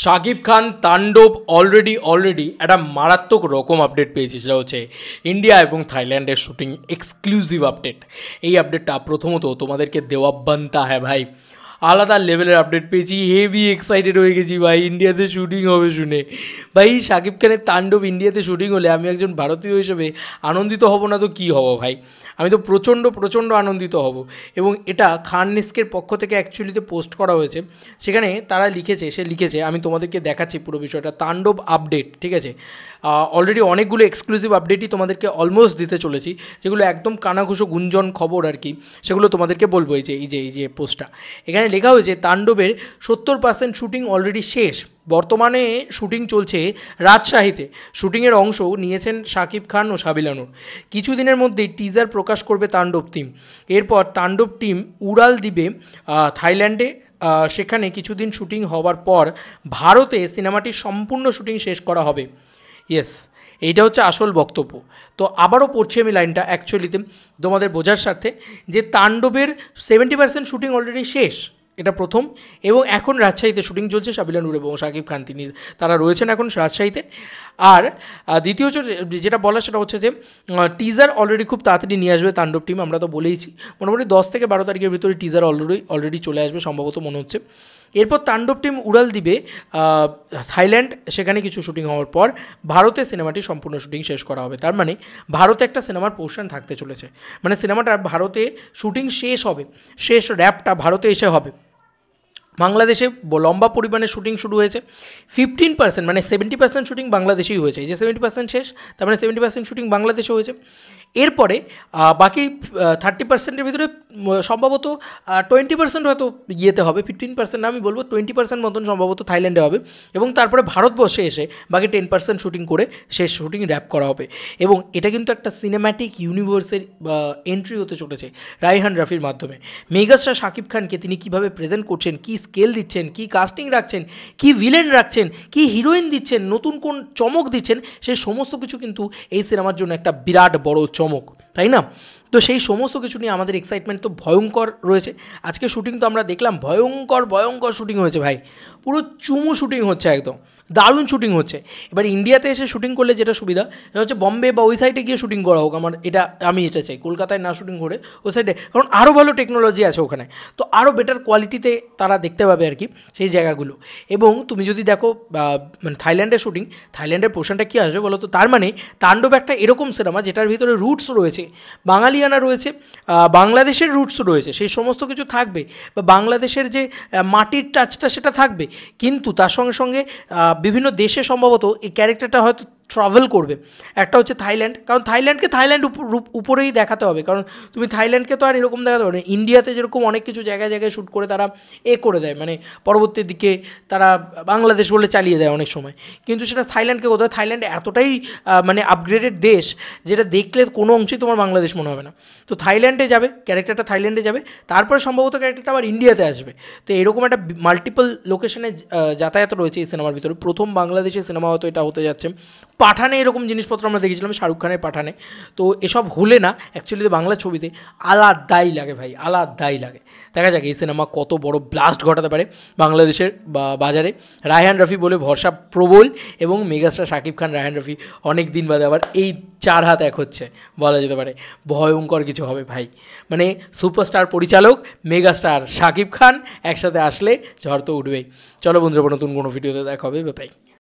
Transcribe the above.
শাকিব খান তাণ্ডব অলরেডি একটা মারাত্মক রকম আপডেট পেয়েছি, সেটা হচ্ছে ইন্ডিয়া এবং থাইল্যান্ডের শুটিং এক্সক্লুসিভ আপডেট। এই আপডেটটা প্রথমত তোমাদেরকে দেওয়া বানতা হ্যাঁ ভাই, আলাদা লেভেলের আপডেট পেয়েছি, হেভি এক্সাইটেড হয়ে গেছি ভাই। ইন্ডিয়াতে শুটিং হবে শুনে ভাই, শাকিব খানের তাণ্ডব ইন্ডিয়াতে শুটিং হলে আমি একজন ভারতীয় হিসেবে আনন্দিত হব না তো কী হব ভাই, আমি তো প্রচণ্ড আনন্দিত হব। এবং এটা খান নিস্কের পক্ষ থেকে অ্যাকচুয়ালিতে পোস্ট করা হয়েছে, সেখানে তারা লিখেছে আমি তোমাদেরকে দেখাচ্ছি পুরো বিষয়টা। তাণ্ডব আপডেট, ঠিক আছে, অলরেডি অনেকগুলো এক্সক্লুসিভ আপডেটই তোমাদেরকে অলমোস্ট দিতে চলেছি, যেগুলো একদম কানাঘুষো গুঞ্জন খবর আর কি, সেগুলো তোমাদেরকে বলবো। এই যে পোস্টটা এখানে লেখা হয়েছে, তাণ্ডবের 70% শুটিং অলরেডি শেষ, বর্তমানে শুটিং চলছে রাজশাহীতে। শুটিংয়ের অংশ নিয়েছেন শাকিব খান ও সাবিলা নূর। কিছুদিনের মধ্যেই টিজার প্রকাশ করবে তাণ্ডব টিম। এরপর তাণ্ডব টিম উড়াল দিবে থাইল্যান্ডে। সেখানে কিছুদিন শুটিং হওয়ার পর ভারতে সিনেমাটির সম্পূর্ণ শুটিং শেষ করা হবে। ইয়েস, এইটা হচ্ছে আসল বক্তব্য। তো আবারও পড়ছি আমি লাইনটা অ্যাকচুয়ালিতে তোমাদের বোঝার স্বার্থে, যে তাণ্ডবের 70% শুটিং অলরেডি শেষ, এটা প্রথম। এবং এখন রাজশাহীতে শুটিং চলছে, সাবিলা নূর এবং শাকিব খান তারা রয়েছেন এখন রাজশাহীতে। আর দ্বিতীয় যেটা বলা সেটা হচ্ছে যে টিজার অলরেডি খুব তাড়াতাড়ি নিয়ে আসবে তাণ্ডব টিম। আমরা তো বলেইছি মোটামুটি 10 থেকে 12 তারিখের ভিতরে টিজার অলরেডি চলে আসবে সম্ভবত মনে হচ্ছে। এরপর তাণ্ডব টিম উড়াল দিবে থাইল্যান্ড, সেখানে কিছু শুটিং হওয়ার পর ভারতে সিনেমাটির সম্পূর্ণ শুটিং শেষ করা হবে। তার মানে ভারতে একটা সিনেমার পোর্শন থাকতে চলেছে, মানে সিনেমাটা ভারতে শুটিং শেষ হবে, শেষ র্যাপটা ভারতে এসে হবে। বাংলাদেশে লম্বা পরিমাণে শুটিং শুরু হয়েছে, 15% মানে 70% শুটিং বাংলাদেশেই হয়েছে। এই যে 70% শেষ, তার মানে 70% শুটিং বাংলাদেশে হয়েছে। এরপরে বাকি 30%-এর ভিতরে সম্ভবত 20% হয়তো ইয়েতে হবে, 15% না আমি বলবো 20% মতন সম্ভবত থাইল্যান্ডে হবে। এবং তারপরে ভারতবর্ষে এসে বাকি 10% শুটিং করে শেষ শুটিং র্যাপ করা হবে। এবং এটা কিন্তু একটা সিনেম্যাটিক ইউনিভার্সের এন্ট্রি হতে চলেছে রায়হান রাফির মাধ্যমে। মেগাস্টার শাকিব খানকে তিনি কীভাবে প্রেজেন্ট করছেন, কী স্কেল দিচ্ছেন, কী কাস্টিং রাখছেন, কী ভিলেন রাখছেন, কী হিরোইন দিচ্ছেন, নতুন কোন চমক দিচ্ছেন, সেই সমস্ত কিছু কিন্তু এই সিনেমার জন্য একটা বিরাট বড় চমক, তাই না? তো সেই সমস্ত কিছু নিয়ে আমাদের এক্সাইটমেন্ট তো ভয়ঙ্কর রয়েছে। আজকে শুটিং তো আমরা দেখলাম, ভয়ঙ্কর শুটিং হয়েছে ভাই, পুরো চুমু শুটিং হচ্ছে, একদম দারুণ শুটিং হচ্ছে। এবার ইন্ডিয়াতে এসে শুটিং করলে যেটা সুবিধা সেটা হচ্ছে বম্বে বা ওই সাইডে গিয়ে শুটিং করা হোক, আমি এটা চাই, কলকাতায় না শুটিং করে ওই সাইডে, কারণ আরও ভালো টেকনোলজি আছে ওখানে, তো আরও বেটার কোয়ালিটিতে তারা দেখতে পাবে আর কি সেই জায়গাগুলো। এবং তুমি যদি দেখো মানে থাইল্যান্ডের শুটিং, থাইল্যান্ডের পোর্শনটা কী আসবে বলো তো? তার মানে তাণ্ডব একটা এরকম সিনেমা যেটার ভিতরে রুটস রয়েছে, বাঙালিয়ানা রয়েছে, বাংলাদেশের রুটস রয়েছে, সেই সমস্ত কিছু থাকবে, বা বাংলাদেশের যে মাটির টাচটা সেটা থাকবে, কিন্তু তার সঙ্গে সঙ্গে বিভিন্ন দেশে সম্ভবত এই ক্যারেক্টারটা হয়তো ট্রাভেল করবে। একটা হচ্ছে থাইল্যান্ড, কারণ থাইল্যান্ডকে থাইল্যান্ড উপরেই দেখাতে হবে, কারণ তুমি থাইল্যান্ডকে তো আর এরকম দেখাতে হবে না। ইন্ডিয়াতে যেরকম অনেক কিছু জায়গায় শ্যুট করে তারা করে দেয়, মানে পরবর্তী দিকে তারা বাংলাদেশ বলে চালিয়ে দেয় অনেক সময়, কিন্তু সেটা থাইল্যান্ডকে কোথাও, থাইল্যান্ড এতটাই মানে আপগ্রেডেড দেশ যেটা দেখলে কোনো অংশেই তোমার বাংলাদেশ মনে হবে না। তো থাইল্যান্ডে যাবে ক্যারেক্টারটা, থাইল্যান্ডে যাবে, তারপরে সম্ভবত ক্যারেক্টারটা আবার ইন্ডিয়াতে আসবে। তো এরকম একটা মাল্টিপল লোকেশনে যাতায়াত রয়েছে এই সিনেমার ভিতরে। প্রথম বাংলাদেশের সিনেমা হয়তো এটা হতে যাচ্ছে। পাঠানে এরকম জিনিসপত্র আমরা দেখেছিলাম, শাহরুখ খানের পাঠানে। তো এসব হলে না অ্যাকচুয়ালি বাংলা ছবিতে আলাদাই লাগে ভাই, আলাদাই লাগে। দেখা যাক এই সিনেমা কত বড় ব্লাস্ট ঘটাতে পারে বাংলাদেশের বাজারে। রায়হান রাফি বলে ভরসা প্রবল, এবং মেগাস্টার শাকিব খান, রায়হান রাফি অনেক দিন বাদে আবার এই 4 হাত এক হচ্ছে, বলা যেতে পারে ভয়ঙ্কর কিছু হবে ভাই। মানে সুপারস্টার পরিচালক মেগাস্টার শাকিব খান একসাথে আসলে ঝড় তো উঠবেই। চলো বন্ধুরা, নতুন কোনো ভিডিওতে দেখা হবে, বাই।